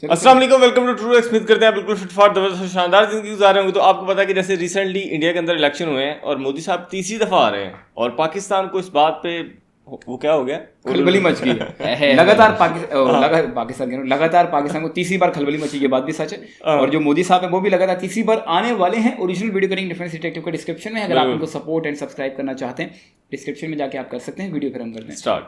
अस्सलाम वालेकुम, welcome to true experience. करते हैं बिल्कुल फिट फॉर जबरदस्त शानदार जिंदगी गुजार रहे होंगे। तो आपको पता है कि जैसे रिसेंटली इंडिया के अंदर इलेक्शन हुए हैं और मोदी साहब तीसरी दफा आ रहे हैं और पाकिस्तान को इस बात पे वो क्या हो गया, खलबली मच गई है। लगातार पाकिस्तान को तीसरी बार खलबली मची, ये बात भी सच है। और जो मोदी साहब है वो भी लगातार तीसरी बार आने वाले हैं। ओरिजिनल वीडियो करेंगे डिफेंस डिटेक्टिव का डिस्क्रिप्शन में, अगर आप उनको सपोर्ट एंड सब्सक्राइब करना चाहते हैं डिस्क्रिप्शन में जाके आप कर सकते हैं। वीडियो फिर हम करते हैं स्टार्ट।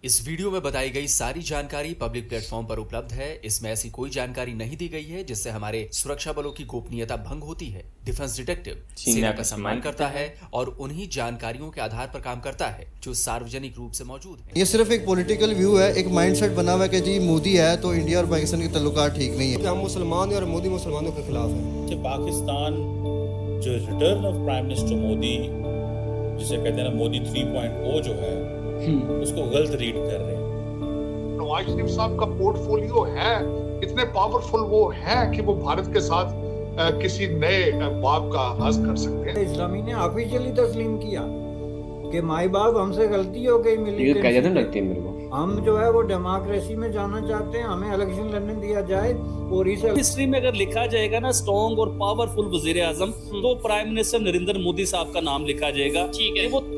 इस वीडियो में बताई गई सारी जानकारी पब्लिक प्लेटफॉर्म पर उपलब्ध है। इसमें ऐसी कोई जानकारी नहीं दी गई है जिससे हमारे सुरक्षा बलों की गोपनीयता भंग होती है। डिफेंस डिटेक्टिव सेना का सम्मान करता है और उन्हीं जानकारियों के आधार पर काम करता है जो सार्वजनिक रूप से मौजूद है। ये सिर्फ एक पॉलिटिकल व्यू है, एक माइंडसेट बना हुआ है कि जी मोदी है तो इंडिया और पाकिस्तान के ताल्लुकात ठीक नहीं है। हम मुसलमान हैं और मोदी मुसलमानों के खिलाफ है। कि पाकिस्तान जो return of prime minister Modi, जिसे कहते हैं ना मोदी 3.0 जो है, उसको गलत रीड कर रहे हैं। नवाज शरीफ साहब का पोर्टफोलियो है, इतने पावरफुल वो है कि वो भारत के साथ किसी नए बाप का आगाज कर सकते हैं। इस्लामी ने ऑफिशियली तस्लीम किया कि माई बाप हमसे गलती हो गई, लगती है मेरे को। हम जो है वो डेमोक्रेसी में जाना चाहते हैं, हमें इलेक्शन लड़ने दिया जाए। और इस हिस्ट्री में अगर लिखा जाएगा ना स्ट्रॉन्ग और पावरफुल वजीर आजम, तो प्राइम मिनिस्टर नरेंद्र मोदी साहब का नाम लिखा जाएगा। ठीक है। वो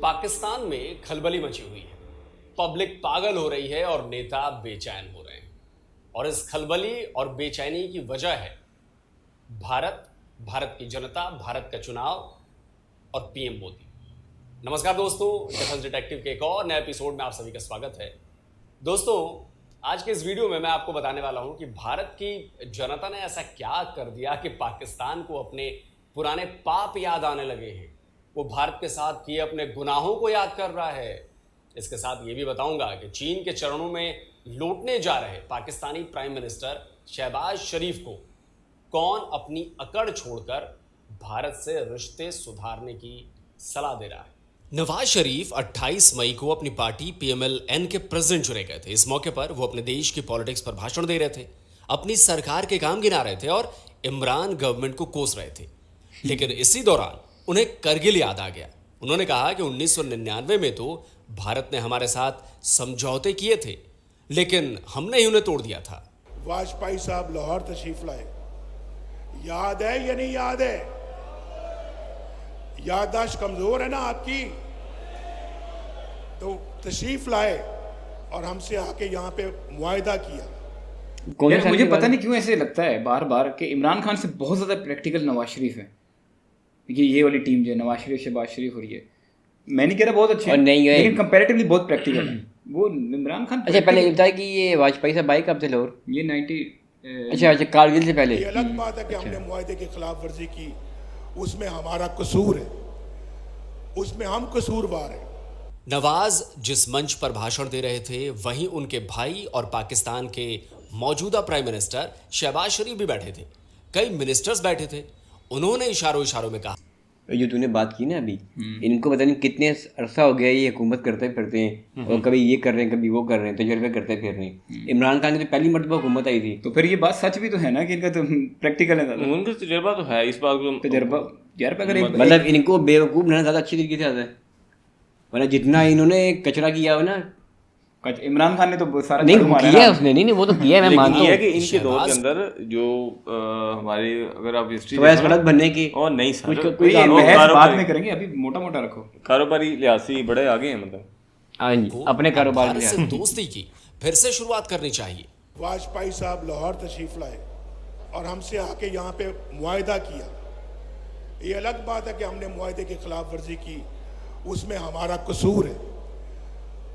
पाकिस्तान में खलबली मची हुई है, पब्लिक पागल हो रही है और नेता बेचैन हो रहे हैं। और इस खलबली और बेचैनी की वजह है भारत की जनता, भारत का चुनाव और पीएम मोदी। नमस्कार दोस्तों, डिफेंस डिटेक्टिव के एक और नए एपिसोड में आप सभी का स्वागत है। दोस्तों, आज के इस वीडियो में मैं आपको बताने वाला हूं कि भारत की जनता ने ऐसा क्या कर दिया कि पाकिस्तान को अपने पुराने पाप याद आने लगे हैं। वो भारत के साथ किए अपने गुनाहों को याद कर रहा है। इसके साथ ये भी बताऊंगा कि चीन के चरणों में लौटने जा रहे पाकिस्तानी प्राइम मिनिस्टर शहबाज शरीफ को कौन अपनी अकड़ छोड़कर भारत से रिश्ते सुधारने की सलाह दे रहा है। नवाज शरीफ 28 मई को अपनी पार्टी PMLN के प्रेसिडेंट चुने गए थे। इस मौके पर वो अपने देश की पॉलिटिक्स पर भाषण दे रहे थे, अपनी सरकार के काम गिना रहे थे और इमरान गवर्नमेंट को कोस रहे थे। लेकिन इसी दौरान उन्हें करगिल याद आ गया। उन्होंने कहा कि 1999 में तो भारत ने हमारे साथ समझौते किए थे, लेकिन हमने ही उन्हें तोड़ दिया था। वाजपेयी साहब लाहौर तशरीफ लाए, याद है या नहीं याद है? याददाश्त कमजोर है ना आपकी? तो तशरीफ लाए और हमसे आके यहाँ पे मुआहिदा किया। यार मुझे पता नहीं क्यों ऐसे लगता है बार बार कि इमरान खान से बहुत ज्यादा प्रैक्टिकल नवाज शरीफ है। ये वाली टीम जो है नवाज शरीफ शहबाज शरीफ हो रही है, मैं नहीं कह रहा बहुत अच्छे हैं, लेकिन कंपैरेटिवली बहुत प्रैक्टिकल है। वो इमरान खान अच्छा पहले ये बताया कि ये वाजपेयी साहब भाई कब थे लाहौर? ये 90 अच्छा कारगिल से पहले। ये अलग बात है कि हमने मुआहिदे की खिलाफ वर्जी की, उसमें हमारा कसूर है, उसमें हम कसूरवार हैं। नवाज जिस मंच पर भाषण दे रहे थे वहीं उनके भाई और पाकिस्तान के मौजूदा प्राइम मिनिस्टर शहबाज शरीफ भी बैठे थे। कई मिनिस्टर्स बैठे थे। उन्होंने इशारों में कहा, जो तूने बात की ना अभी, इनको पता नहीं कितने अरसा हो गया ये हुकूमत करते फिरते हैं और कभी ये कर रहे हैं कभी वो कर रहे हैं, तजुर्बे करते फिर रहे हैं। इमरान खान की तो पहली मरतबा हुकूमत आई थी, तो फिर ये बात सच भी तो है ना कि इनका तो प्रैक्टिकल है। उनका तजुर्बा तो है, इस बात को तजुर्बा यार पे अगर मतलब इनको बेवकूफ़ बनाना ज़्यादा अच्छी तरीके से आता है। वरना जितना इन्होंने कचरा किया हो ना, इमरान खान ने तो सारा नहीं किया है उसने, नहीं वो तो किया है, मैं मानता हूँ कि इनके दौर के अंदर जो हमारे अगर आप हिस्ट्री गलत बनने की और नहीं सर कोई बहस बाद में करेंगे, अभी मोटा मोटा रखो। कारोबारी लिहाज से बड़े आगे हैं, मतलब हाँ जी, अपने कारोबार से दोस्ती की फिर से शुरुआत करनी चाहिए। वाजपेयी साहब लाहौर तशरीफ लाए और हमसे आके यहाँ पे मुआहिदा किया। ये अलग बात है कि हमने मुआहिदे की खिलाफ वर्जी की, उसमें हमारा कसूर है,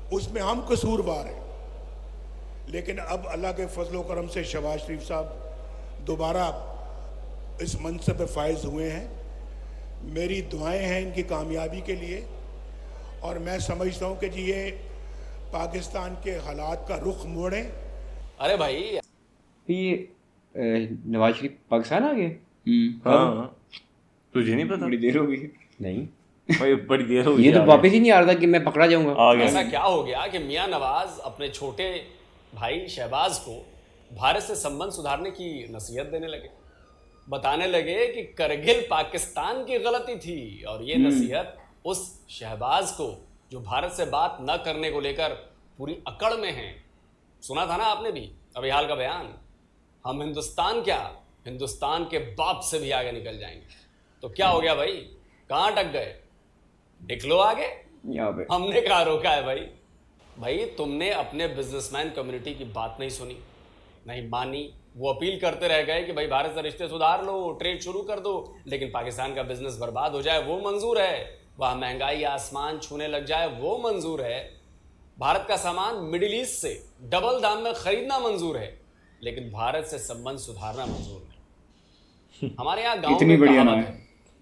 उसमें हम कसूरवार हैं। लेकिन अब अल्लाह के फजल करम से शहबाज शरीफ साहब दोबारा इस मनसब पे फायज हुए हैं। मेरी दुआएं हैं इनकी कामयाबी के लिए और मैं समझता हूं कि जी ये पाकिस्तान के हालात का रुख मोड़ें। अरे भाई, ये नवाज शरीफ पाकिस्तान आ गए? हाँ, तुझे नहीं पता? बड़ी देर हो गई। नहीं बड़ी देर हो गई, ये तो वापस ही नहीं आ रहा था कि मैं पकड़ा जाऊंगा। ऐसा क्या हो गया कि मियां नवाज अपने छोटे भाई शहबाज को भारत से संबंध सुधारने की नसीहत देने लगे? बताने लगे कि करगिल पाकिस्तान की गलती थी, और ये नसीहत उस शहबाज को जो भारत से बात न करने को लेकर पूरी अकड़ में है। सुना था ना आपने भी अभी हाल का बयान, हम हिंदुस्तान क्या, हिंदुस्तान के बाप से भी आगे निकल जाएंगे। तो क्या हो गया भाई, कहाँ अटक गए, निकलो आगे। हमने कहाँ रोका है भाई? भाई तुमने अपने बिजनेसमैन कम्युनिटी की बात नहीं सुनी, नहीं मानी। वो अपील करते रह गए कि भाई भारत से रिश्ते सुधार लो, ट्रेड शुरू कर दो, लेकिन पाकिस्तान का बिजनेस बर्बाद हो जाए वो मंजूर है, वहाँ महंगाई आसमान छूने लग जाए वो मंजूर है, भारत का सामान मिडिल ईस्ट से डबल दाम में खरीदना मंजूर है, लेकिन भारत से संबंध सुधारना मंजूर नहीं। हमारे यहाँ गांव में कहावत है,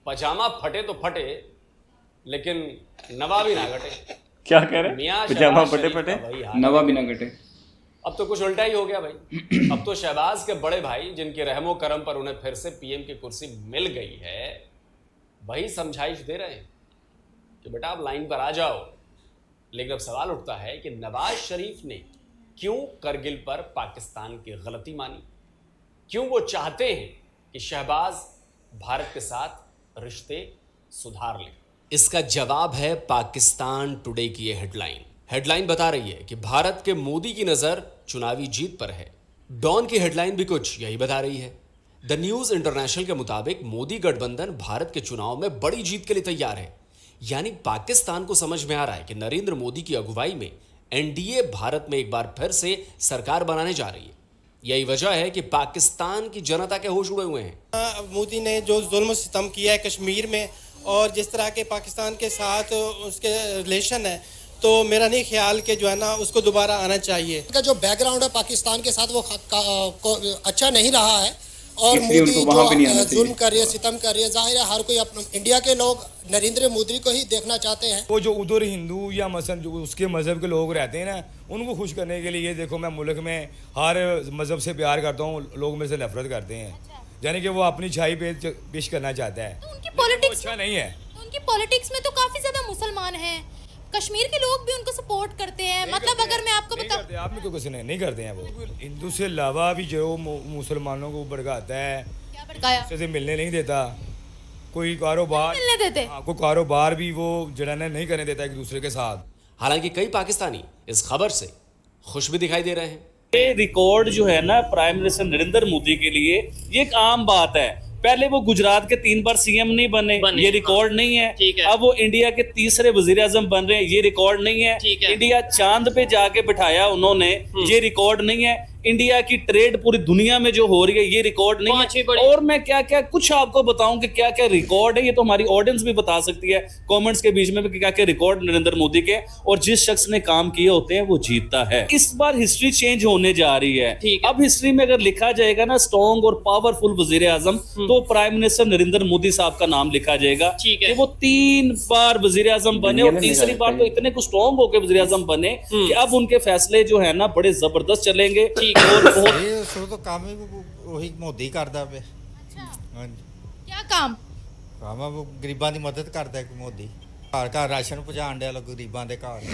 पजामा फटे तो फटे लेकिन नवा भी ना घटे। क्या कह रहे हैं? पजामा फटे फटे नवा भी ना घटे। अब तो कुछ उल्टा ही हो गया भाई। अब तो शहबाज के बड़े भाई जिनके रहमो करम पर उन्हें फिर से पीएम की कुर्सी मिल गई है, वही समझाइश दे रहे हैं कि बेटा आप लाइन पर आ जाओ। लेकिन अब सवाल उठता है कि नवाज शरीफ ने क्यों करगिल पर पाकिस्तान की गलती मानी? क्यों वो चाहते हैं कि शहबाज भारत के साथ रिश्ते सुधार ले? इसका जवाब है पाकिस्तान टुडे की ये हेडलाइन बता रही है कि भारत के मोदी की नजर चुनावी जीत पर है। डॉन की हेडलाइन भी कुछ यही बता रही है। द न्यूज इंटरनेशनल के मुताबिक मोदी गठबंधन भारत के चुनाव में बड़ी जीत के लिए तैयार है। यानी पाकिस्तान को समझ में आ रहा है कि नरेंद्र मोदी की अगुवाई में एनडीए भारत में एक बार फिर से सरकार बनाने जा रही है। यही वजह है कि पाकिस्तान की जनता के होश उड़े हुए हैं। मोदी ने जो जुल्म सितम किया है कश्मीर में, और जिस तरह के पाकिस्तान के साथ उसके रिलेशन है, तो मेरा नहीं ख्याल कि जो है ना उसको दोबारा आना चाहिए। का जो बैकग्राउंड है पाकिस्तान के साथ वो अच्छा नहीं रहा है, और मोदी जो जुल्म कर रही है, सितम कर रही है, जाहिर है हर कोई अपना, इंडिया के लोग नरेंद्र मोदी को ही देखना चाहते हैं। वो जो उधर हिंदू या मसलन जो उसके मजहब के लोग रहते हैं ना, उनको खुश करने के लिए देखो मैं मुल्क में हर मजहब से प्यार करता हूँ, लोग मेरे से नफरत करते हैं, यानी कि वो अपनी छाई पे पेश करना चाहता है। तो उनकी पॉलिटिक्स अच्छा नहीं है। उनकी पॉलिटिक्स में तो काफी ज्यादा मुसलमान हैं, कश्मीर के लोग भी उनको सपोर्ट करते हैं। मतलब अगर मैं आपको बताऊं, आपने क्यों कुछ नहीं करते हैं। वो हिंदू से अलावा भी जो मुसलमानों को भड़काता है, क्या भड़काया, उससे मिलने नहीं देता, कोई कारोबार मिलने देते, कोई कारोबार भी वो जड़ाना नहीं करने देता एक दूसरे के साथ। हालांकि कई पाकिस्तानी इस खबर से खुश भी दिखाई दे रहे हैं। ये रिकॉर्ड जो है ना प्राइम मिनिस्टर नरेंद्र मोदी के लिए ये एक आम बात है। पहले वो गुजरात के 3 बार सीएम नहीं बने, ये रिकॉर्ड नहीं है। अब वो इंडिया के तीसरे वजीर आजम बन रहे हैं, ये रिकॉर्ड नहीं है। इंडिया चांद पे जाके बिठाया उन्होंने, ये रिकॉर्ड नहीं है। इंडिया की ट्रेड पूरी दुनिया में जो हो रही है, ये रिकॉर्ड नहीं है। और मैं क्या क्या कुछ आपको बताऊं कि क्या क्या रिकॉर्ड है, ये तो हमारी ऑडियंस भी बता सकती है कमेंट्स के बीच में भी क्या क्या रिकॉर्ड नरेंद्र मोदी के, और जिस शख्स ने काम किए होते हैं वो जीतता है। इस बार हिस्ट्री चेंज होने जा रही है। अब हिस्ट्री में अगर लिखा जाएगा ना स्ट्रॉन्ग और पावरफुल वजीर आजम, तो प्राइम मिनिस्टर नरेंद्र मोदी साहब का नाम लिखा जाएगा कि वो 3 बार वजीर आजम बने, और तीसरी बार तो इतने कुछ स्ट्रॉन्ग होकर वजीर आजम बने कि अब उनके फैसले जो है ना बड़े जबरदस्त चलेंगे। शुरू तो काम ही वही मोदी करता पे। क्या काम ਆ ਉਹ ਗਰੀਬਾਂ ਦੀ ਮਦਦ ਕਰਦਾ ਹੈ ਮੋਦੀ, ਘਰ ਘਰ ਰਾਸ਼ਨ ਪਹੁੰਚਾਉਣ ਡਿਆ ਲੋਕ ਗਰੀਬਾਂ ਦੇ ਘਰ।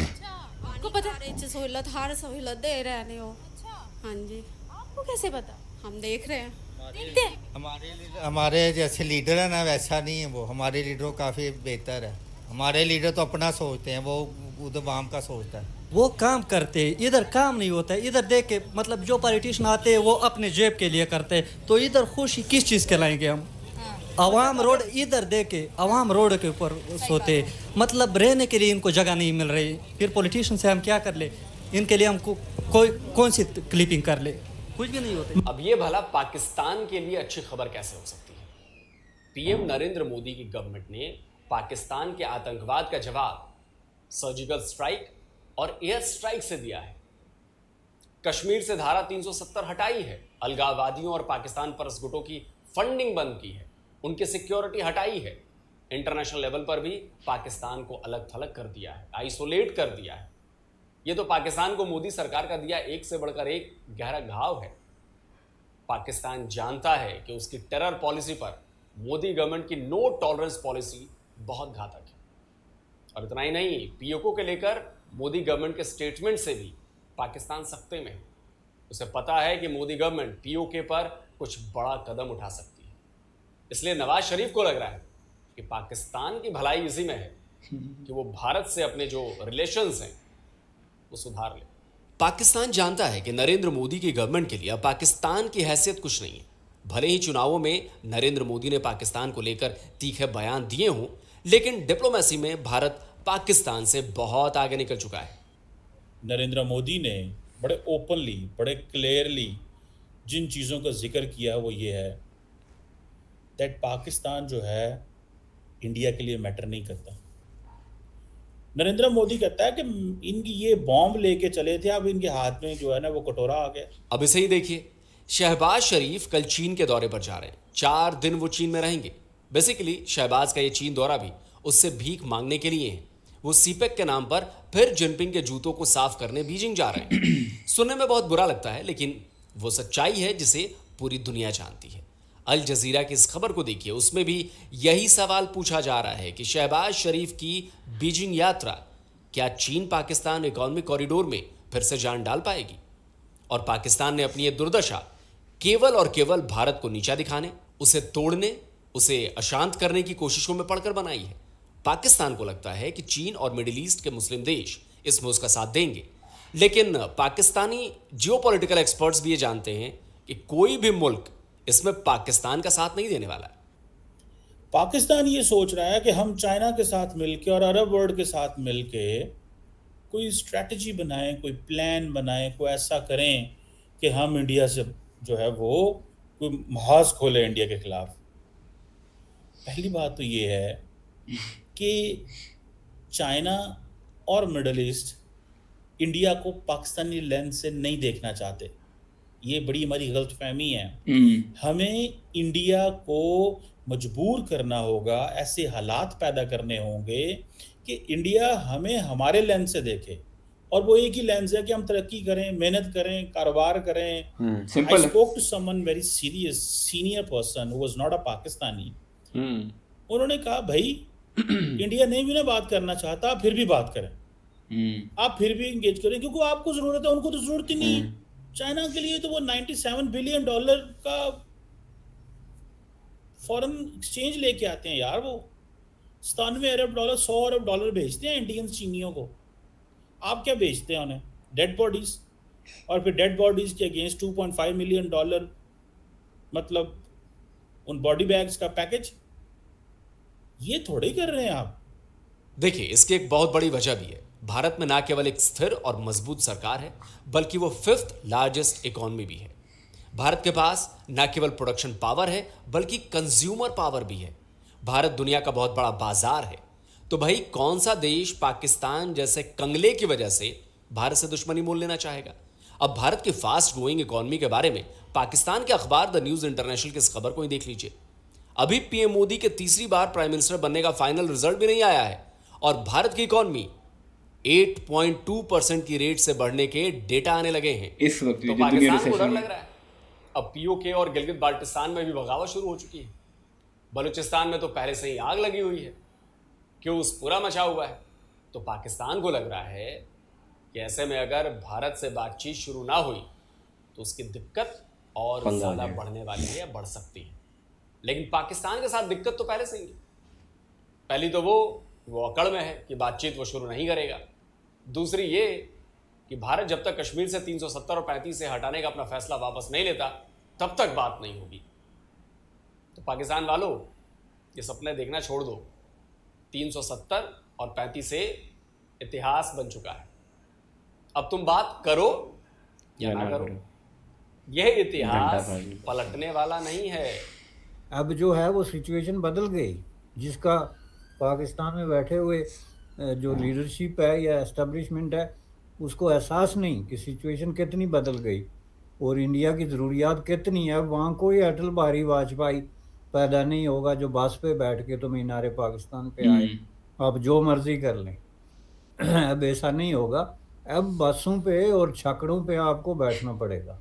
आपको पता है सहूलत हर सहूलत दे रहे हैं वो। हाँ जी, आपको कैसे पता? हम देख रहे हैं, देखते हैं। हमारे जैसे लीडर है ना वैसा नहीं है वो, हमारे लीडर काफ़ी बेहतर है। हमारे लीडर तो अपना सोचते हैं, वो उधर वाम का सोचता है। वो काम करते हैं, इधर काम नहीं होता है। इधर देख के मतलब जो पॉलिटिशियन आते हैं वो अपने जेब के लिए करते हैं, तो इधर खुशी किस चीज़ के लाएंगे हम? अवाम रोड इधर दे के अवाम रोड के ऊपर सोते, मतलब रहने के लिए इनको जगह नहीं मिल रही, फिर पॉलिटिशियन से हम क्या कर ले? इनके लिए हमको कौन सी क्लिपिंग कर ले? कुछ भी नहीं होते। अब ये भला पाकिस्तान के लिए अच्छी खबर कैसे हो सकती है? पीएम नरेंद्र मोदी की गवर्नमेंट ने पाकिस्तान के आतंकवाद का जवाब सर्जिकल स्ट्राइक और एयर स्ट्राइक से दिया है। कश्मीर से धारा 370 हटाई है, अलगाववादियों और पाकिस्तान परस्त गुटों की फंडिंग बंद की है, उनकी सिक्योरिटी हटाई है, इंटरनेशनल लेवल पर भी पाकिस्तान को अलग थलग कर दिया है, आइसोलेट कर दिया है। यह तो पाकिस्तान को मोदी सरकार का दिया एक से बढ़कर एक गहरा घाव है। पाकिस्तान जानता है कि उसकी टेरर पॉलिसी पर मोदी गवर्नमेंट की नो टॉलरेंस पॉलिसी बहुत घातक है। और इतना ही नहीं, पीओके के लेकर मोदी गवर्नमेंट के स्टेटमेंट से भी पाकिस्तान सख्ते में है। उसे पता है कि मोदी गवर्नमेंट पीओके पर कुछ बड़ा कदम उठा सकती है। इसलिए नवाज शरीफ को लग रहा है कि पाकिस्तान की भलाई इसी में है कि वो भारत से अपने जो रिलेशंस हैं वो सुधार ले। पाकिस्तान जानता है कि नरेंद्र मोदी की गवर्नमेंट के लिए अब पाकिस्तान की हैसियत कुछ नहीं है। भले ही चुनावों में नरेंद्र मोदी ने पाकिस्तान को लेकर तीखे बयान दिए हों, लेकिन डिप्लोमेसी में भारत पाकिस्तान से बहुत आगे निकल चुका है। नरेंद्र मोदी ने बड़े ओपनली, बड़े क्लियरली जिन चीज़ों का जिक्र किया वो ये है दैट पाकिस्तान जो है इंडिया के लिए मैटर नहीं करता। नरेंद्र मोदी कहता है कि इनकी ये बॉम्ब लेके चले थे, अब इनके हाथ में जो है ना वो कटोरा आ गया। अब इसे ही देखिए, शहबाज शरीफ कल चीन के दौरे पर जा रहे हैं। 4 दिन वो चीन में रहेंगे। बेसिकली शहबाज का ये चीन दौरा भी उससे भीख मांगने के लिए है। वो सीपेक के नाम पर फिर जिनपिंग के जूतों को साफ करने बीजिंग जा रहे हैं। सुनने में बहुत बुरा लगता है, लेकिन वो सच्चाई है जिसे पूरी दुनिया जानती है। अल जजीरा की इस खबर को देखिए, उसमें भी यही सवाल पूछा जा रहा है कि शहबाज शरीफ की बीजिंग यात्रा क्या चीन पाकिस्तान इकोनॉमिक कॉरिडोर में फिर से जान डाल पाएगी? और पाकिस्तान ने अपनी ये दुर्दशा केवल और केवल भारत को नीचा दिखाने, उसे तोड़ने, उसे अशांत करने की कोशिशों में पड़कर बनाई है। पाकिस्तान को लगता है कि चीन और मिडिल ईस्ट के मुस्लिम देश इसमें उसका साथ देंगे, लेकिन पाकिस्तानी जियोपॉलिटिकल एक्सपर्ट्स भी ये जानते हैं कि कोई भी मुल्क इसमें पाकिस्तान का साथ नहीं देने वाला है। पाकिस्तान ये सोच रहा है कि हम चाइना के साथ मिलके और अरब वर्ल्ड के साथ मिलके कोई स्ट्रैटेजी बनाएं, कोई प्लान बनाएं, कोई ऐसा करें कि हम इंडिया से जो है वो कोई महाज खोले इंडिया के खिलाफ। पहली बात तो ये है कि चाइना और मिडल ईस्ट इंडिया को पाकिस्तानी लेंस से नहीं देखना चाहते। ये बड़ी हमारी गलतफहमी है। हमें इंडिया को मजबूर करना होगा, ऐसे हालात पैदा करने होंगे कि इंडिया हमें हमारे लेंस से देखे, और वो एक ही लेंस है कि हम तरक्की करें, मेहनत करें, कारोबार करें। I spoke to someone very serious senior person who was not a Pakistani. उन्होंने कहा भाई इंडिया नहीं भी ना बात करना चाहता, फिर भी बात करें, आप फिर भी इंगेज करें, क्योंकि आपको जरूरत है, उनको तो जरूरत ही नहीं है। चाइना के लिए तो वो $97 बिलियन का फॉरेन एक्सचेंज लेके आते हैं यार। वो $97 अरब, $100 अरब भेजते हैं इंडियंस चीनियों को। आप क्या भेजते हैं उन्हें? डेड बॉडीज, और फिर डेड बॉडीज के अगेंस्ट $2.5 मिलियन मतलब उन बॉडी बैग्स का पैकेज। ये थोड़े कर रहे हैं आप। देखिए, इसकी एक बहुत बड़ी वजह भी है। भारत में ना केवल एक स्थिर और मजबूत सरकार है, बल्कि वो 5th लार्जेस्ट इकोनॉमी भी है। भारत के पास ना केवल प्रोडक्शन पावर है, बल्कि कंज्यूमर पावर भी है। भारत दुनिया का बहुत बड़ा बाजार है। तो भाई कौन सा देश पाकिस्तान जैसे कंगले की वजह से भारत से दुश्मनी मोल लेना चाहेगा? अब भारत की फास्ट ग्रोइंग इकोनॉमी के बारे में पाकिस्तान के अखबार द न्यूज इंटरनेशनल की इस खबर को ही देख लीजिए। अभी पीएम मोदी के तीसरी बार प्राइम मिनिस्टर बनने का फाइनल रिजल्ट भी नहीं आया है, और भारत की इकोनॉमी 8.2% की रेट से बढ़ने के डेटा आने लगे हैं। इस वक्त तो पाकिस्तान को डर लग रहा है। अब पीओके और गिलगित बाल्टिस्तान में भी बगावत शुरू हो चुकी है। बलूचिस्तान में तो पहले से ही आग लगी हुई है, क्यूस पूरा मचा हुआ है। तो पाकिस्तान को लग रहा है कि ऐसे में अगर भारत से बातचीत शुरू ना हुई तो उसकी दिक्कत और ज़्यादा बढ़ने वाली है, बढ़ सकती है। लेकिन पाकिस्तान के साथ दिक्कत तो पहले से ही है। पहली तो वो अकड़ में है कि बातचीत वो शुरू नहीं करेगा। दूसरी ये कि भारत जब तक कश्मीर से 370 और 35 से हटाने का अपना फैसला वापस नहीं लेता, तब तक बात नहीं होगी। तो पाकिस्तान वालों, ये सपने देखना छोड़ दो। 370 और 35 से इतिहास बन चुका है। अब तुम बात करो या ना करो, यह इतिहास पलटने वाला नहीं है। अब जो है वो सिचुएशन बदल गई, जिसका पाकिस्तान में बैठे हुए जो लीडरशिप है या एस्टेब्लिशमेंट है उसको एहसास नहीं कि सिचुएशन कितनी बदल गई और इंडिया की ज़रूरियात कितनी है। वहाँ कोई अटल बिहारी वाजपेयी पैदा नहीं होगा जो बस पे बैठ के तो मीनारे पाकिस्तान पे आए, आप जो मर्जी कर लें। अब ऐसा नहीं होगा। अब बसों पे और छकड़ों पे आपको बैठना पड़ेगा,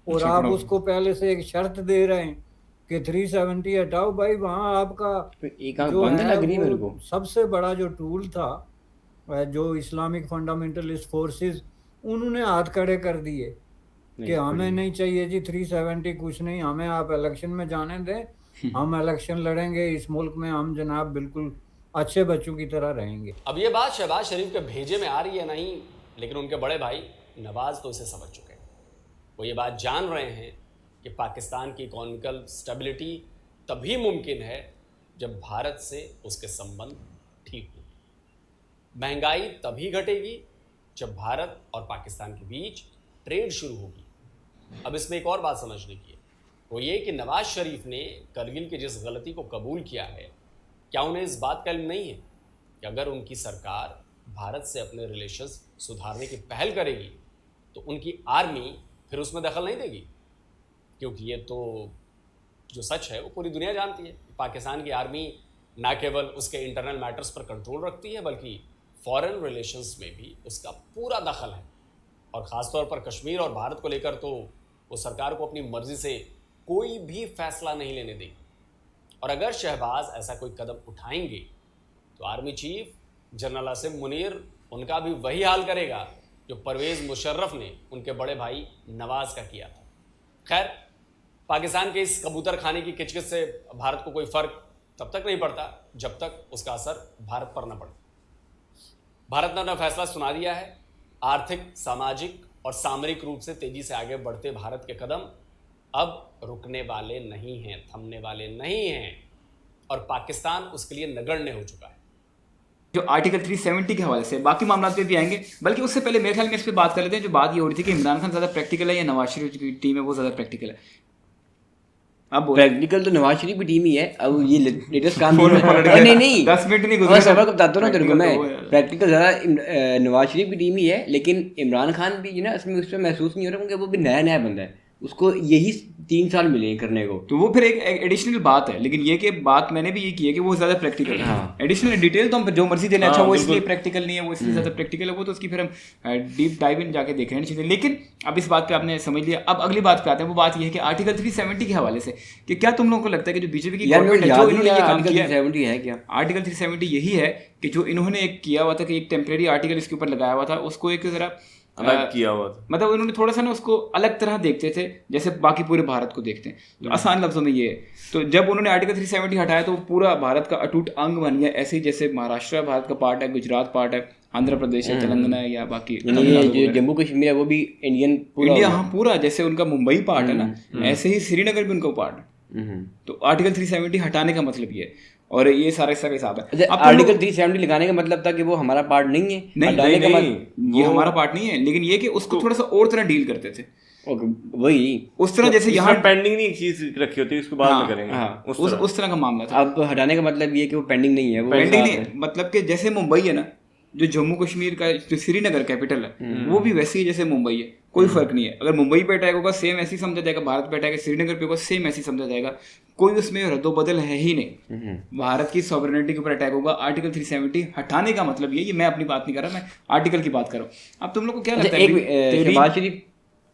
और आप उसको पहले से एक शर्त दे रहे हैं कि 370 हटाओ। भाई वहाँ आपका जो है वो सबसे बड़ा जो टूल था, जो इस्लामिक फंडामेंटलिस्ट फोर्सेस, उन्होंने हाथ खड़े कर दिए कि हमें नहीं चाहिए जी 370, कुछ नहीं, हमें आप इलेक्शन में जाने दें हम इलेक्शन लड़ेंगे, इस मुल्क में हम जनाब बिल्कुल अच्छे बच्चों की तरह रहेंगे। अब ये बात शहबाज शरीफ के भेजे में आ रही है नहीं, लेकिन उनके बड़े भाई नवाज तो इसे समझ चुके हैं। वो ये बात जान रहे हैं कि पाकिस्तान की इकोनॉमिकल स्टेबिलिटी तभी मुमकिन है जब भारत से उसके संबंध ठीक हो। महंगाई तभी घटेगी जब भारत और पाकिस्तान के बीच ट्रेड शुरू होगी। अब इसमें एक और बात समझने की है, वो ये कि नवाज शरीफ ने करगिल की जिस गलती को कबूल किया है, क्या उन्हें इस बात का इल्म नहीं है कि अगर उनकी सरकार भारत से अपने रिलेशंस सुधारने की पहल करेगी तो उनकी आर्मी फिर उसमें दखल नहीं देगी? क्योंकि ये तो जो सच है वो पूरी दुनिया जानती है। पाकिस्तान की आर्मी ना केवल उसके इंटरनल मैटर्स पर कंट्रोल रखती है, बल्कि फॉरेन रिलेशंस में भी उसका पूरा दखल है। और ख़ासतौर पर कश्मीर और भारत को लेकर तो वो सरकार को अपनी मर्जी से कोई भी फैसला नहीं लेने देगी। और अगर शहबाज ऐसा कोई कदम उठाएंगे तो army chief general Asim Munir उनका भी वही हाल करेगा जो परवेज़ मुशर्रफ ने उनके बड़े भाई नवाज का किया था। खैर, पाकिस्तान के इस कबूतर खाने की किचकिच से भारत को कोई फ़र्क तब तक नहीं पड़ता जब तक उसका असर भारत पर न पड़े। भारत ने अपना फैसला सुना दिया है। आर्थिक, सामाजिक और सामरिक रूप से तेजी से आगे बढ़ते भारत के कदम अब रुकने वाले नहीं हैं, थमने वाले नहीं हैं, और पाकिस्तान उसके लिए नगण्य हो चुका है। जो आर्टिकल 370 के हवाले से बाकी मामला पे भी आएंगे, बल्कि उससे पहले मेरे ख्याल में इस पर बात कर लेते हैं। जो बात ये हो रही थी कि इमरान खान ज़्यादा प्रैक्टिकल है या नवाज शरीफ की टीम है वो ज़्यादा प्रैक्टिकल है। अब प्रैक्टिकल तो नवाज शरीफ की टीम ही है। अब ये लेटेस्ट काम नहीं 10 मिनट नहीं गुजरे, सबर को बताता हूँ ना तेरे को मैं। प्रैक्टिकल ज़्यादा नवाज शरीफ की टीम ही है, लेकिन इमरान खान भी ना इसमें उस पर महसूस नहीं हो रहा, क्योंकि वो भी नया बंदा है, उसको यही 3 साल मिले करने को, तो वो फिर एक एडिशनल बात है। लेकिन ये कि बात मैंने भी ये की है कि वो ज़्यादा प्रैक्टिकल है। एडिशनल डिटेल तो हम जो मर्जी देने, अच्छा वो इसलिए प्रैक्टिकल नहीं है, वो इसलिए ज़्यादा प्रैक्टिकल है, वो तो उसकी फिर हम डीप डाइव इन जाके देख रहे हैं चीज़ें। लेकिन अब इस बात पे आपने समझ लिया। अब अगली बात पे आते हैं। वो बात ये है कि आर्टिकल 370 के हवाले से कि क्या तुम लोगों को लगता है कि जो बीजेपी की गवर्नमेंट है, जो इन्होंने ये काम किया है, क्या आर्टिकल 370 यही है कि जो इन्होंने एक किया हुआ था कि एक टेम्परेरी आर्टिकल इसके ऊपर लगाया हुआ था, उसको एक ज़रा किया हुआ था, मतलब उन्होंने थोड़ा सा ना उसको अलग तरह देखते थे जैसे बाकी पूरे भारत को देखते हैं। तो आसान लफ्जों में ये है, तो जब उन्होंने आर्टिकल 370 हटाया तो पूरा भारत का अटूट अंग बन गया। ऐसे ही जैसे महाराष्ट्र भारत का पार्ट है, गुजरात पार्ट है, आंध्र प्रदेश है, तेलंगाना है, या बाकी जो जम्मू कश्मीर है वो भी इंडिया हाँ पूरा, जैसे उनका मुंबई पार्ट है ना, ऐसे ही श्रीनगर भी उनका पार्ट है। तो आर्टिकल 370 हटाने का मतलब ये है, और ये सारा हिसाब है। आर्टिकल 370 लगाने का मतलब था कि वो हमारा पार्ट नहीं है, नहीं, ये हमारा पार्ट नहीं है, लेकिन ये कि उसको थोड़ा सा और तरह डील करते थे। वही उस तरह जैसे यहाँ पेंडिंग नहीं एक चीज रखी होती है, उसको बाद में करेंगे, उस तरह का मामला था। अब हटाने का मतलब ये कि वो पेंडिंग नहीं है, वो पेंडिंग नहीं है, मतलब कि जैसे मुंबई है ना, जो जम्मू कश्मीर का जो श्रीनगर कैपिटल है वो भी वैसे ही जैसे मुंबई है, कोई फर्क नहीं है। अगर मुंबई पे अटैक होगा सेम ऐसे ही समझा जाएगा, भारत पे अटैक श्रीनगर पे होगा सेम ऐसे ही समझा जाएगा, कोई उसमें रद्दोबदल है ही नहीं। भारत की सॉवरेनिटी के ऊपर अटैक होगा। आर्टिकल 370 हटाने का मतलब ये मैं अपनी बात नहीं कर रहा, मैं आर्टिकल की बात कर रहा हूँ। अब तुम लोग को क्या लगता है? शहबाज शरीफ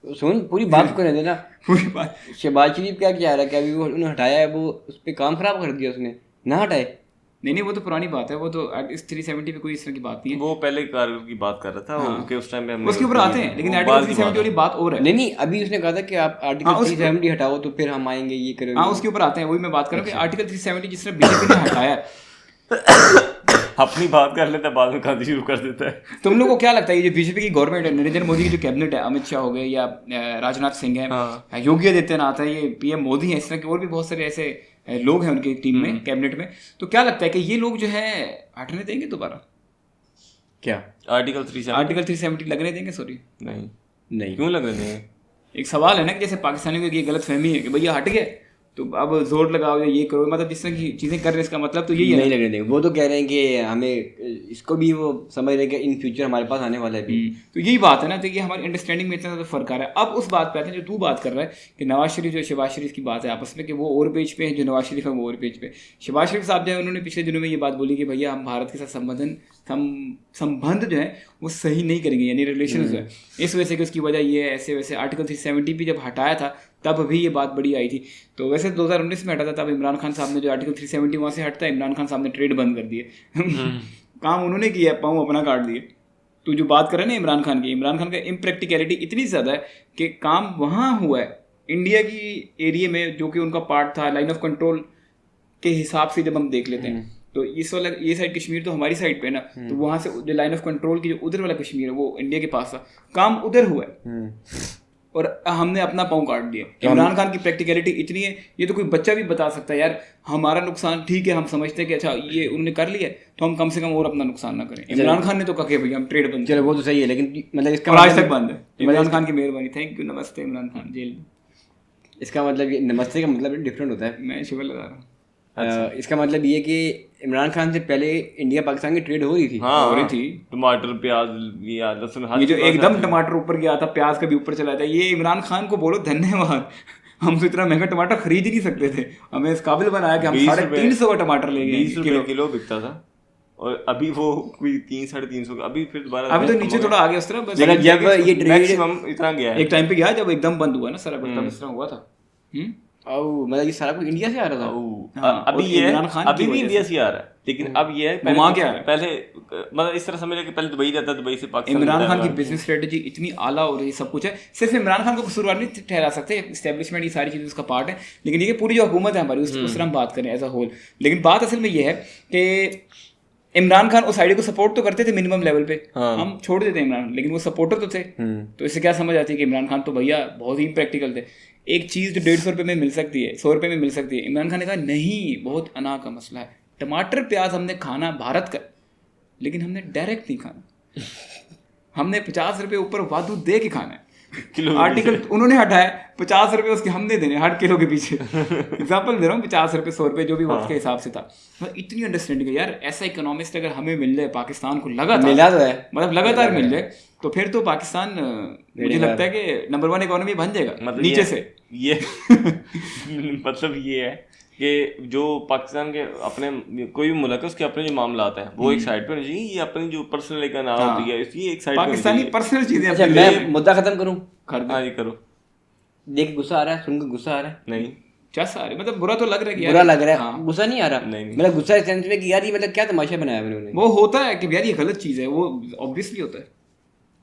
सुन, पूरी बात को रहने देना, पूरी बात। शहबाज शरीफ क्या चाह रहा है कि अभी वो उन्होंने हटाया है, वो उस पर काम खराब कर दिया उसने, ना हटाए। नहीं, वो तो पुरानी बात है, वो तो इस 370 पे कोई इस तरह की बात नहीं है। वो पहले कारगिल की बात कर रहा था, उनके उस टाइम पे हमने उसके ऊपर आते हैं, लेकिन आर्टिकल 370 वाली बात और है। नहीं, अभी उसने कहा था कि आप आर्टिकल 370 हटाओ तो फिर हम आएंगे, ये करेंगे। हाँ, उसके ऊपर आते हैं, वही मैं बात कर रहा हूँ कि आर्टिकल 370 जिसने बीजेपी ने हटाया अपनी बात कर लेता है, बाद में खाती शुरू कर देता है। तुम लोगों को क्या लगता है ये जो बीजेपी की गवर्नमेंट है, नरेंद्र मोदी की जो कैबिनेट है, अमित शाह हो गए या राजनाथ सिंह है, योगी आदित्यनाथ है, ये पीएम मोदी है, इस तरह के और भी बहुत सारे ऐसे लोग हैं उनकी टीम में, कैबिनेट में, तो क्या लगता है कि ये लोग जो है हटने देंगे दोबारा? क्या आर्टिकल 370 लगने देंगे? सॉरी, नहीं, क्यों लगने देंगे? एक सवाल है ना कि जैसे पाकिस्तानियों की ये गलत फहमी है कि भैया हट गए तो अब जोर लगाओ या ये करो, मतलब जिस तरह की चीज़ें कर रहे हैं, इसका मतलब तो यही है। नहीं लगने देंगे, वो तो कह रहे हैं कि हमें इसको भी वो समझ रहे हैं कि इन फ्यूचर हमारे पास आने वाला है भी। तो यही बात है ना, तो ये हमारी अंडरस्टैंडिंग में इतना ज़्यादा फर्क आ रहा है। अब उस बात पे आते हैं जो तू बात कर रहा है कि नवाज शरीफ जो शहबाज शरीफ की बात है आपस में, कि वो ओवर पेज पे है, जो नवाज शरीफ है वो ओवर पेज पे। शहबाज शरीफ साहब जो है उन्होंने पिछले दिनों में ये बात बोली कि भैया हम भारत के साथ संबंध जो है वो सही नहीं करेंगे, यानी रिलेशन जो है, इस वजह से कि उसकी वजह ये है, ऐसे वैसे। आर्टिकल 370 भी जब हटाया था तब भी ये बात बड़ी आई थी। तो वैसे 2019 में हटा था, तब इमरान खान साहब ने जो आर्टिकल 370 वहाँ से हटता है, इमरान खान साहब ने ट्रेड बंद कर दिए काम उन्होंने किया, पाँव अपना काट दिए। तो जो बात कर रहे हैं ना इमरान खान का इम्प्रैक्टिकलिटी इतनी ज़्यादा है कि काम वहाँ हुआ है इंडिया की एरिया में, जो कि उनका पार्ट था, लाइन ऑफ कंट्रोल के हिसाब से जब हम देख लेते हैं तो इस वाला ये साइड कश्मीर तो हमारी साइड पे ना, तो वहाँ से जो लाइन ऑफ कंट्रोल की जो उधर वाला कश्मीर है वो इंडिया के पास था, काम उधर हुआ है और हमने अपना पाँव काट दिया। इमरान खान की प्रैक्टिकलिटी इतनी है, ये तो कोई बच्चा भी बता सकता है यार हमारा नुकसान ठीक है, हम समझते हैं कि अच्छा ये उन्होंने कर लिया तो हम कम से कम और अपना नुकसान ना करें। इमरान खान ने तो कहा कि भैया हम ट्रेड बंद, चलो वो तो सही है, लेकिन मतलब इसका आज तक बंद है। इमरान खान की मेहरबानी, थैंक यू, नमस्ते इमरान खान जेल। इसका मतलब ये नमस्ते का मतलब डिफरेंट होता है, मैं शिवर लगा रहा हूँ। इसका मतलब ये कि इमरान खान से पहले इंडिया पाकिस्तान की ट्रेड हो रही थी, हो रही थी। टमाटर, प्याज, ये लहसुन, ये जो एकदम टमाटर ऊपर गया था, प्याज का भी ऊपर चला था, ये इमरान खान को बोलो धन्यवाद। हम तो इतना महंगा टमाटर खरीद ही नहीं सकते थे, हमें इस काबिल बनाया कि हम 350 का टमाटर ले गए। 20 रुपए किलो बिकता था और अभी वो कोई 300-350, अभी फिर दोबारा अभी तो नीचे थोड़ा आ गया उस तरह। जब ये ट्रेड मैक्सिमम इतना गया है, एक टाइम पे गया जब एकदम बंद हुआ ना सारा कुछ, इस तरह हुआ था। मतलब ये सारा कुछ इंडिया से आ रहा था। अभी ये अभी भी इंडिया से आ रहा है, लेकिन अब ये है पहले मतलब इस तरह समझ कि पहले दुबई रहता, दुबई से पाकिस्तान। इमरान खान की बिजनेस स्ट्रेटजी इतनी आला हो रही, सब कुछ है, सिर्फ इमरान खान को कसूरवार नहीं ठहरा सकते, एस्टेब्लिशमेंट ये सारी चीज़ें उसका पार्ट है, लेकिन ये पूरी जो हुकूमत है हमारी उस पर हम बात करें एज अ होल। लेकिन बात असल में ये है कि इमरान खान उस आइडिया को सपोर्ट तो करते थे मिनिमम लेवल पे, हम छोड़ देते इमरान, लेकिन वो सपोर्टर तो थे। तो इससे क्या समझ आती है कि इमरान खान तो भैया बहुत ही प्रैक्टिकल थे। एक चीज़ जो 150 रुपये में मिल सकती है, 100 रुपये में मिल सकती है, इमरान खान ने कहा नहीं, बहुत अना का मसला है, टमाटर प्याज हमने खाना भारत का, लेकिन हमने डायरेक्ट नहीं खाना, हमने 50 रुपये ऊपर वादू दे के खाना है। आर्टिकल उन्होंने हटाया, 50 रुपये उसके हमने देने, 8 किलो के पीछे। एग्जाम्पल दे रहा हूँ, 50 रुपये 100 रुपये जो भी वक्त के हिसाब से था। इतनी अंडरस्टैंडिंग है यार, ऐसा इकोनॉमिस्ट अगर हमें मिल जाए पाकिस्तान को लगातार, मिला तो है, मतलब लगातार मिल जाए, तो फिर तो पाकिस्तान मुझे लगता है कि नंबर 1 इकोनॉमी बन जाएगा, मतलब नीचे से ये मतलब ये है कि जो पाकिस्तान के अपने कोई भी मुल्क है उसके अपने जो मामलात हैं वो एक साइड पे होनी चाहिए, ये अपनी जो पर्सनल एक ना होती है ये एक साइड पे पाकिस्तानी पर्सनल चीजें। अच्छा मैं मुद्दा खत्म करूं? हाँ जी करो। देख गुस्सा आ रहा है, सुनकर गुस्सा आ रहा है? नहीं चस आ रहा है, मतलब बुरा तो लग रहा है, बुरा लग रहा है, गुस्सा नहीं आ रहा। नहीं मतलब गुस्सा इस सेंस में कि यार ये मतलब क्या तमाशा बनाया उन्होंने, वो होता है कि यार ये गलत चीज़ है, वो ऑब्वियसली होता है।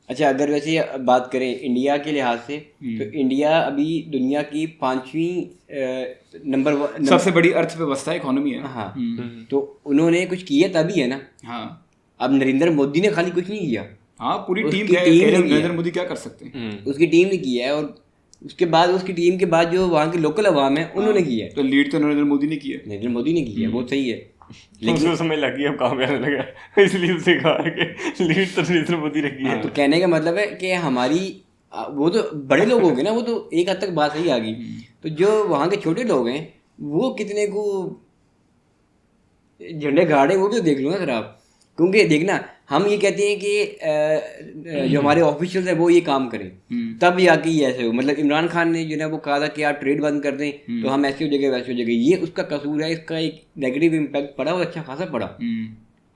अच्छा अगर वैसे बात करें इंडिया के लिहाज से, तो इंडिया अभी दुनिया की 5वीं नंबर सबसे बड़ी अर्थव्यवस्था इकोनॉमी है। हाँ तो उन्होंने कुछ किया तभी है ना। हाँ अब नरेंद्र मोदी ने खाली कुछ नहीं किया, हाँ पूरी टीम नरेंद्र मोदी क्या कर सकते हैं, उसकी टीम ने किया है, और उसके बाद उसकी टीम के बाद जो वहाँ के लोकल अवाम है उन्होंने किया है। तो लीड तो नरेंद्र मोदी ने किया, नरेंद्र मोदी ने किया, बहुत सही है, लेकिन उसको समझ लगी अब काम करने लगा, इसलिए उसने कहा कि लीड तो नरेंद्र मोदी रखी है। तो कहने का मतलब है कि हमारी वो तो बड़े लोग हो गए ना, वो तो एक हद तक बात सही आ गई, तो जो वहाँ के छोटे लोग हैं वो कितने को झंडे गाड़े वो भी तो देख लो ना सर आप। क्योंकि देखना हम ये कहते हैं कि जो हमारे ऑफिशियल्स हैं वो ये काम करें, तब जाके ये ऐसे हो। मतलब इमरान खान ने जो है वो कहा था कि आप ट्रेड बंद कर दें तो हम ऐसी हो जाएंगे वैसे हो जाएंगे, ये उसका कसूर है, इसका एक नेगेटिव इम्पैक्ट पड़ा और अच्छा खासा पड़ा।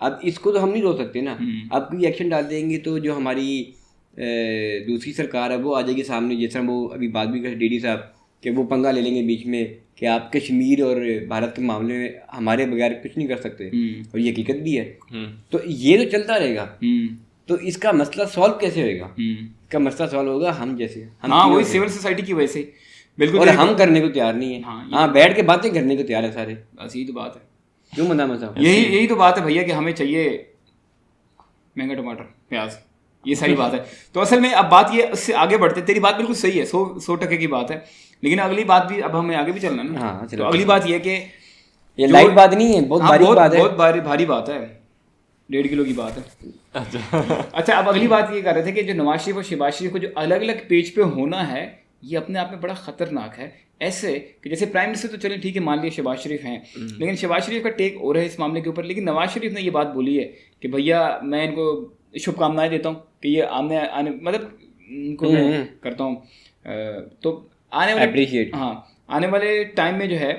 अब इसको तो हम नहीं रोक सकते ना, अब कोई एक्शन डाल देंगे तो जो हमारी दूसरी सरकार है वो आ जाएगी सामने, जैसा वो अभी बात भी कर डीडी साहब कि वो पंगा ले लेंगे बीच में कि आप कश्मीर और भारत के मामले में हमारे बगैर कुछ नहीं कर सकते, और ये हकीकत भी है। तो ये तो चलता रहेगा, तो इसका मसला सॉल्व कैसे होएगा? इसका मसला सॉल्व होगा हम जैसे, हाँ वही सिविल सोसाइटी की वजह से, बिल्कुल, और हम करने को तैयार नहीं है। हाँ बैठ के बातें करने को तैयार है सारे, बस यही तो बात है। क्यों मना मसा, यही तो बात है भैया कि हमें चाहिए महंगा टमाटर प्याज, ये सारी बात है। तो असल में अब बात ये, उससे आगे बढ़ते, तेरी बात बिल्कुल सही है, 100% की बात है, लेकिन अगली बात भी अब हमें आगे भी चलना है ना। हाँ, तो अगली बात ये कि ये लाइट बात नहीं है, बहुत भारी बात है, बहुत भारी बात है, 1.5 किलो की बात है। अच्छा अब अगली बात ये कर रहे थे कि जो नवाज शरीफ और शहबाज शरीफ को जो अलग अलग पेज पे होना है, ये अपने आप में बड़ा खतरनाक है। ऐसे कि जैसे प्राइम मिनिस्टर तो चले ठीक है, मान लिया शहबाज शरीफ हैं, लेकिन शहबाज शरीफ का टेक और है इस मामले के ऊपर, लेकिन नवाज शरीफ ने ये बात बोली है कि भैया मैं इनको शुभकामनाएं देता हूँ कि ये आने मतलब इनको मैं करता हूँ, तो आने वाले आने वाले टाइम में जो है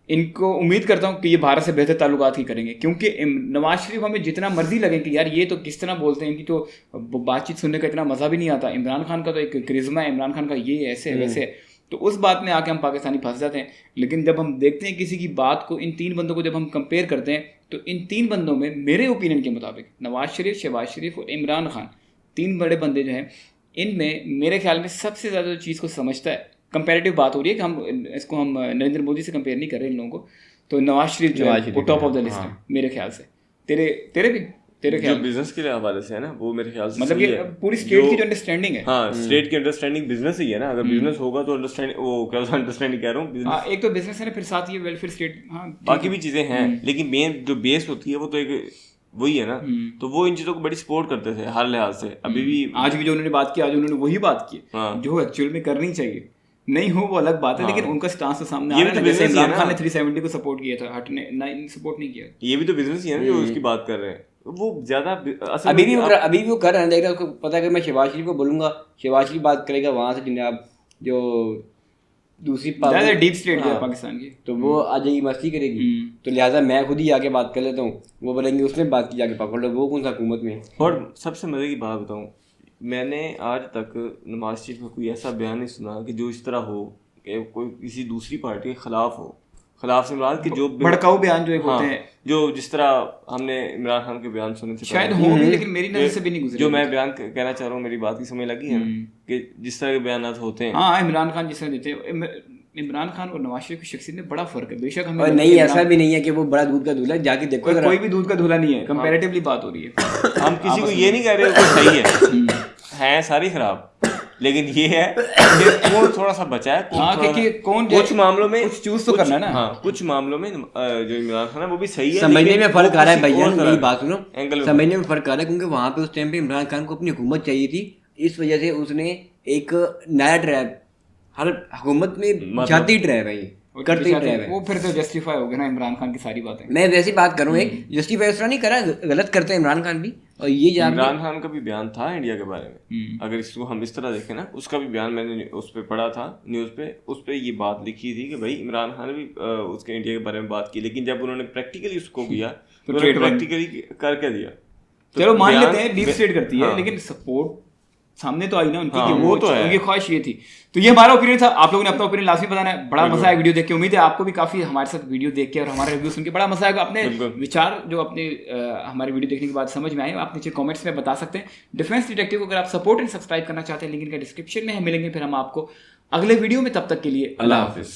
इनको उम्मीद करता हूँ कि ये भारत से बेहतर ताल्लुकात ही करेंगे, क्योंकि नवाज शरीफ हमें जितना मर्जी लगे कि यार ये तो किस तरह बोलते हैं, इनकी तो बातचीत सुनने का इतना मज़ा भी नहीं आता, इमरान खान का तो एक करिश्मा है, इमरान खान का ये ऐसे वैसे, तो उस बात में आके हम पाकिस्तानी फंस जाते हैं। लेकिन जब हम देखते हैं किसी की बात को, इन 3 बंदों को जब हम कंपेयर करते हैं, तो इन 3 बंदों में मेरे ओपिनियन के मुताबिक नवाज शरीफ, शहबाज शरीफ और इमरान खान, 3 बड़े बंदे जो हैं, इनमें मेरे ख्याल में सबसे ज़्यादा जो चीज़ को समझता है, कंपैरेटिव बात हो रही है कि हम इसको हम नरेंद्र मोदी से कंपेयर नहीं कर रहे इन लोगों को, तो नवाज शरीफ जो है वो टॉप ऑफ द लिस्ट है मेरे ख्याल से। तेरे भी तेरे ख्याल जो बिजनेस के हवाले से है ना वो मेरे ख्याल से मतलब ये पूरी स्टेट की जो अंडरस्टैंडिंग है। हाँ स्टेट की अंडरस्टैंडिंग बिजनेस ही है ना, अगर बिजनेस होगा तो अंडरस्टैंडिंग वो क्या अंडरस्टैंडिंग कह रहा हूँ हाँ एक तो बिजनेस है ना, फिर साथ ये वेलफेयर स्टेट, हाँ बाकी भी चीजें हैं, लेकिन मेन जो बेस होती है वो तो एक वही है ना, तो वो इन चीजों को बड़ी सपोर्ट करते थे हर लिहाज से। अभी भी आज भी जो उन्होंने बात की, आज उन्होंने वही बात की जो एक्चुअल में करनी चाहिए, नहीं हो वो अलग बात है, लेकिन उनका स्टांस तो सामने ये भी तो बिजनेस ही है ना। इमरान खान ने 370 को सपोर्ट किया था, हट ने सपोर्ट नहीं किया। ये भी तो बिजनेस ही है ना जो उसकी बात कर रहे हैं, वो ज्यादा अभी भी वो कर रहे हैं। देख रहे, उसको पता है कि मैं शहबाज शरीफ को बोलूंगा, शहबाज शरीफ बात करेगा वहां से जनाब जो दूसरी डीप स्टेट है पाकिस्तान की, तो वो आ जाएगी मस्ती करेगी, तो लिहाजा मैं खुद ही आके बात कर लेता हूँ, वो बोलेंगे उसने बात की जाके पकड़ लो, वो कौन सा हुकूमत में। और सबसे मजे की बात बताऊँ, मैंने आज तक नवाज शरीफ का कोई ऐसा बयान नहीं सुना कि जो इस तरह हो कि कोई किसी दूसरी पार्टी के खिलाफ हो, खिलाफ से इमरान के जो भड़काऊ बयान जो होते हैं, जो जिस तरह हमने इमरान खान के बयान सुने थे शायद हो भी, लेकिन मेरी नजर से भी नहीं गुजरे। जो मैं बयान कहना चाह रहा हूँ, मेरी बात की समझ लगी है कि जिस तरह के बयान होते हैं, हाँ इमरान खान जिस तरह देते हैं, इमरान खान और नवाज शरीफ की शख्सियत में बड़ा फर्क है। बेशक हमें नहीं ऐसा भी नहीं है कि वो बड़ा दूध का दूल्हा, जाके देखो कोई भी दूध का दूल्हा नहीं है, कंपैरेटिवली बात हो रही है। हम किसी को ये नहीं कह रहे कि सही है सारी खराब, लेकिन ये है कि कौन थोड़ा सा बचा है, कौन कुछ मामलों में कुछ चूज तो करना है ना। हाँ कुछ मामलों में जो इमरान खान है वो भी सही है, समझने में फर्क आ रहा है भैया, मेरी बात सुनो, समझने में फर्क आ रहा है, क्योंकि वहां पे उस टाइम पे इमरान खान को अपनी हुकूमत चाहिए थी, इस वजह से उसने एक नया ट्रैप, हर हुकूमत में जाती ट्रैप है ये करते ही ट्रैप है, वो फिर तो जस्टिफाई हो गया ना इमरान खान की सारी बातें। मैं वैसी बात करूँ, एक जस्टिफाई उस तरह नहीं करा, गलत करते हैं इमरान खान भी। और ये इमरान खान का भी बयान था इंडिया के बारे में, अगर इसको हम इस तरह देखें ना, उसका भी बयान मैंने उस पर पढ़ा था न्यूज़ पे, उस पर ये बात लिखी थी कि भाई इमरान खान ने भी उसके इंडिया के बारे में बात की, लेकिन जब उन्होंने प्रैक्टिकली उसको किया तो प्रैक्टिकली करके दिया। चलो मान लेते हैं डीप स्टेट करती है, लेकिन सपोर्ट सामने तो आई ना उनकी, कि वो तो उनकी ख्वाहिश ये थी। तो ये हमारा ओपिनियन था, आप लोगों ने अपना ओपिनियन लाजमी बताना है। बड़ा मजा आया वीडियो देख के, उम्मीद है आपको भी काफी हमारे साथ वीडियो देख के और हमारा रिव्यू सुन के बड़ा मजा आएगा। अपने विचार जो अपने हमारे वीडियो देखने के बाद समझ में आए, आप नीचे कमेंट्स में बता सकते हैं। डिफेंस डिटेक्टिव को अगर आप सपोर्ट एंड सब्सक्राइब करना चाहते हैं, लिंक इनका डिस्क्रिप्शन में है, मिलेंगे फिर हम आपको अगले वीडियो में। तब तक के लिए अल्लाह हाफिज।